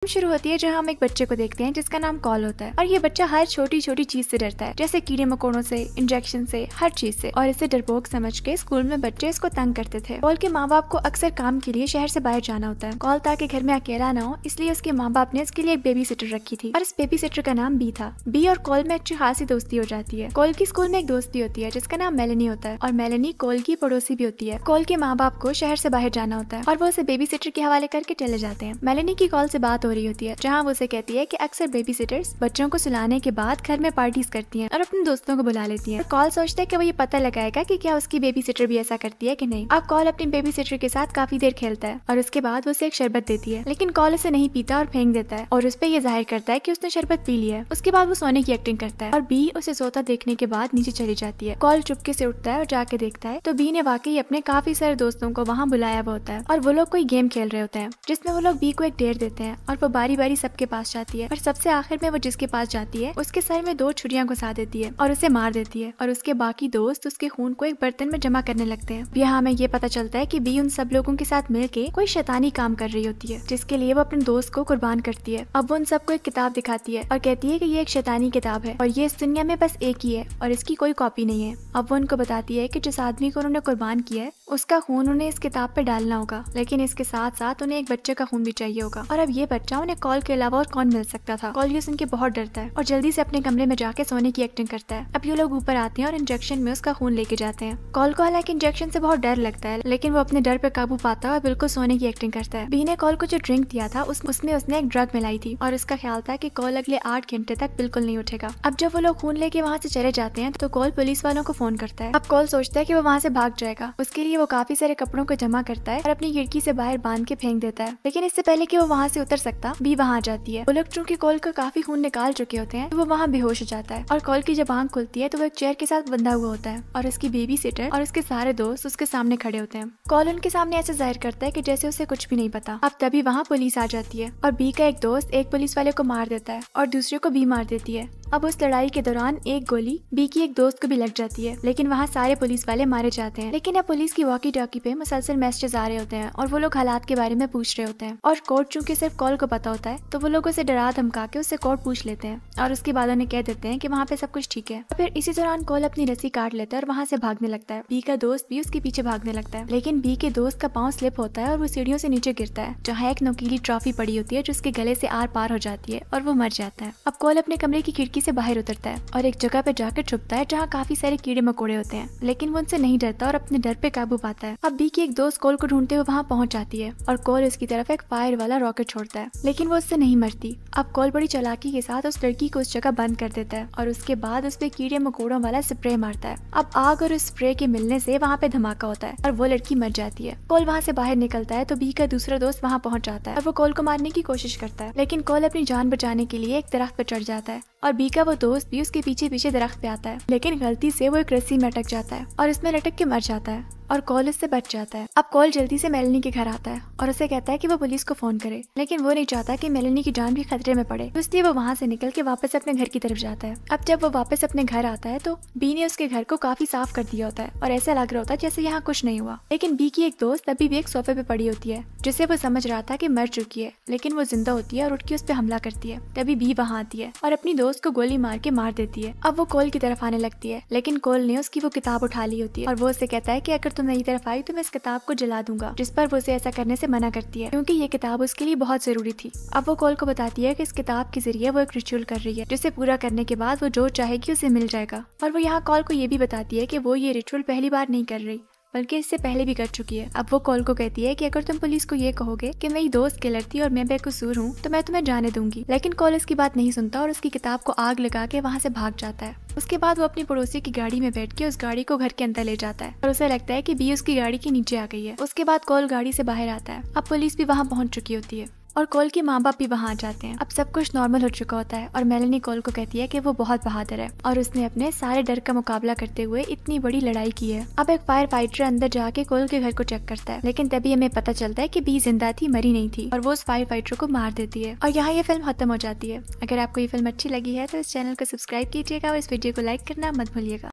शुरू होती है जहाँ हम एक बच्चे को देखते हैं जिसका नाम कॉल होता है और ये बच्चा हर छोटी छोटी चीज से डरता है, जैसे कीड़े मकोड़ों से, इंजेक्शन से, हर चीज से। और इसे डरपोक समझ के स्कूल में बच्चे इसको तंग करते थे। कॉल के माँ बाप को अक्सर काम के लिए शहर से बाहर जाना होता है। कॉल ताकि घर में अकेला ना हो इसलिए उसके माँ बाप ने इसके लिए एक बेबी सिटर रखी थी और इस बेबी सिटर का नाम बी था। बी और कॉल में अच्छी खासी दोस्ती हो जाती है। कॉल की स्कूल में एक दोस्त भी होती है जिसका नाम मेलेनी होता है और मेलेनी कॉल की पड़ोसी भी होती है। कॉल के माँ बाप को शहर से बाहर जाना होता है और वो उसे बेबी सिटर के हवाले करके चले जाते हैं। मेलेनी की कॉल से बात हो रही होती है जहाँ उसे कहती है कि अक्सर बेबी सिटर्स बच्चों को सुलाने के बाद घर में पार्टीज करती हैं और अपने दोस्तों को बुला लेती हैं। कॉल सोचता है कि वो ये पता लगाएगा कि क्या उसकी बेबी सिटर भी ऐसा करती है कि नहीं। अब कॉल अपनी बेबी सिटर के साथ काफी देर खेलता है और उसके बाद वो उसे एक शरबत देती है, लेकिन कॉल उसे नहीं पीता और फेंक देता है और उस पर यह जाहिर करता है कि उसने शरबत पी लिया है। उसके बाद वो सोने की एक्टिंग करता है और बी उसे सोता देखने के बाद नीचे चली जाती है। कॉल चुपके से उठता है और जाके देखता है तो बी ने वाकई अपने काफी सारे दोस्तों को वहाँ बुलाया हुआ होता है और वो लोग कोई गेम खेल रहे होते हैं जिसमें वो लोग बी को एक डेर देते हैं और वो बारी बारी सबके पास जाती है और सबसे आखिर में वो जिसके पास जाती है उसके सर में 2 छुरियां घुसा देती है और उसे मार देती है और उसके बाकी दोस्त उसके खून को एक बर्तन में जमा करने लगते हैं। यहाँ हमें ये पता चलता है कि बी उन सब लोगों के साथ मिलके कोई शैतानी काम कर रही होती है जिसके लिए वो अपने दोस्त को कुर्बान करती है। अब वो उन सबको एक किताब दिखाती है और कहती है कि ये एक शैतानी किताब है और ये इस दुनिया में बस एक ही है और इसकी कोई कॉपी नहीं है। अब वो उनको बताती है कि जिस आदमी को उन्होंने कुर्बान किया है उसका खून उन्हें इस किताब पे डालना होगा, लेकिन इसके साथ साथ उन्हें एक बच्चे का खून भी चाहिए होगा और अब ये बच्चा उन्हें कॉल के अलावा और कौन मिल सकता था। कॉल ये सुन के बहुत डरता है और जल्दी से अपने कमरे में जाके सोने की एक्टिंग करता है। अब ये लोग ऊपर आते हैं और इंजेक्शन में उसका खून लेके जाते हैं। कॉल को हालांकि इंजेक्शन से बहुत डर लगता है, लेकिन वो अपने डर पे काबू पाता है और बिल्कुल सोने की एक्टिंग करता है। बी ने कॉल को जो ड्रिंक दिया था उसमें उसने एक ड्रग मिलाई थी और उसका ख्याल था कि कॉल अगले 8 घंटे तक बिल्कुल नहीं उठेगा। अब जब वो लोग खून लेके वहाँ से चले जाते हैं तो कॉल पुलिस वालों को फोन करता है। अब कॉल सोचता है कि वो वहाँ से भाग जाएगा। उसके लिए वो काफी सारे कपड़ों को जमा करता है और अपनी खिड़की से बाहर बांध के फेंक देता है, लेकिन इससे पहले कि वो वहाँ से उतर सकता बी वहाँ आ जाती है। वो लोग चूंकि कॉल का काफी खून निकाल चुके होते हैं तो वो वहाँ बेहोश हो जाता है और कॉल की जब आंख खुलती है तो वो एक चेयर के साथ बंधा हुआ होता है और उसकी बेबी सिटर और उसके सारे दोस्त उसके सामने खड़े होते हैं। कॉल उनके सामने ऐसे जाहिर करता है कि जैसे उसे कुछ भी नहीं पता। अब तभी वहाँ पुलिस आ जाती है और बी का एक दोस्त एक पुलिस वाले को मार देता है और दूसरे को बी मार देती है। अब उस लड़ाई के दौरान एक गोली बी की एक दोस्त को भी लग जाती है, लेकिन वहाँ सारे पुलिस वाले मारे जाते हैं। लेकिन अब पुलिस की वॉकी टॉकी पे मुसलसल मैसेजेस आ रहे होते हैं और वो लोग हालात के बारे में पूछ रहे होते हैं और कोर्ट चूंकि सिर्फ कॉल को पता होता है तो वो लोग उसे डरा धमका के उससे कोर्ट पूछ लेते हैं और उसके बाद उन्हें कह देते हैं कि वहाँ पे सब कुछ ठीक है। फिर इसी दौरान कॉल अपनी रस्सी काट लेता है और वहाँ से भागने लगता है। बी का दोस्त भी उसके पीछे भागने लगता है, लेकिन बी के दोस्त का पाँव स्लिप होता है और वो सीढ़ियों से नीचे गिरता है जहाँ एक नुकीली ट्रॉफी पड़ी होती है जो उसके गले से आर पार हो जाती है और वो मर जाता है। अब कॉल अपने कमरे की खिड़की से बाहर उतरता है और एक जगह पे जाकर छुपता है जहाँ काफी सारे कीड़े मकोड़े होते हैं, लेकिन वो उनसे नहीं डरता और अपने डर पे काबू पाता है। अब बी की एक दोस्त कॉल को ढूंढते हुए वहाँ पहुँच जाती है और कॉल उसकी तरफ एक फायर वाला रॉकेट छोड़ता है, लेकिन वो उससे नहीं मरती। अब कॉल बड़ी चालाकी के साथ उस लड़की को उस जगह बंद कर देता है और उसके बाद उस पे कीड़े मकोड़ों वाला स्प्रे मारता है। अब आग और उस स्प्रे के मिलने से वहाँ पे धमाका होता है और वो लड़की मर जाती है। कॉल वहाँ से बाहर निकलता है तो बी का दूसरा दोस्त वहाँ पहुँच जाता है और वो कॉल को मारने की कोशिश करता है, लेकिन कॉल अपनी जान बचाने के लिए एक दरख्त पर चढ़ जाता है और बी का वो दोस्त भी उसके पीछे पीछे दरख्त पे आता है, लेकिन गलती से वो एक रस्सी में अटक जाता है और इसमें लटक के मर जाता है और कॉल इससे बच जाता है। अब कॉल जल्दी से मेलेनी के घर आता है और उसे कहता है कि वो पुलिस को फोन करे, लेकिन वो नहीं चाहता कि मेलेनी की जान भी खतरे में पड़े, तो इसलिए वो वहाँ से निकल के वापस अपने घर की तरफ जाता है। अब जब वो वापस अपने घर आता है तो बी ने उसके घर को काफी साफ कर दिया होता है और ऐसा लग रहा होता है जैसे यहाँ कुछ नहीं हुआ, लेकिन बी की एक दोस्त अभी भी एक सोफे पे पड़ी होती है जिसे वो समझ रहा था कि मर चुकी है, लेकिन वो जिंदा होती है और उठ के उस पर हमला करती है। तभी बी वहाँ आती है और अपनी दोस्त को गोली मार के मार देती है। अब वो कॉल की तरफ आने लगती है, लेकिन कॉल ने उसकी वो किताब उठा ली होती है और वो उसे कहता है कि अगर तुम मेरी तरफ आई तो मैं इस किताब को जला दूंगा, जिस पर वो उसे ऐसा करने से मना करती है क्योंकि ये किताब उसके लिए बहुत जरूरी थी। अब वो कॉल को बताती है कि इस किताब के जरिए वो एक रिचुअल कर रही है जिसे पूरा करने के बाद वो जो चाहेगी उसे मिल जाएगा। और वो यहाँ कॉल को ये भी बताती है कि वो ये रिचुअल पहली बार नहीं कर रही बल्कि इससे पहले भी कर चुकी है। अब वो कॉल को कहती है कि अगर तुम पुलिस को ये कहोगे कि मेरी दोस्त किलर थी और मैं बेकसूर हूँ तो मैं तुम्हें जाने दूंगी, लेकिन कॉल इसकी बात नहीं सुनता और उसकी किताब को आग लगा के वहाँ से भाग जाता है। उसके बाद वो अपनी पड़ोसी की गाड़ी में बैठ के उस गाड़ी को घर के अंदर ले जाता है और उसे लगता है कि बी उसकी गाड़ी के नीचे आ गई है। उसके बाद कॉल गाड़ी से बाहर आता है। अब पुलिस भी वहाँ पहुँच चुकी होती है और कॉल के माँ बाप भी वहाँ आ जाते हैं। अब सब कुछ नॉर्मल हो चुका होता है और मेलेनी कॉल को कहती है कि वो बहुत बहादुर है और उसने अपने सारे डर का मुकाबला करते हुए इतनी बड़ी लड़ाई की है। अब एक फायर फाइटर अंदर जाके कॉल के घर को चेक करता है, लेकिन तभी हमें पता चलता है कि बी जिंदा थी, मरी नहीं थी और वो उस फायर फाइटर को मार देती है और यहाँ ये फिल्म खत्म हो जाती है। अगर आपको ये फिल्म अच्छी लगी है तो इस चैनल को सब्सक्राइब कीजिएगा और इस वीडियो को लाइक करना मत भूलिएगा।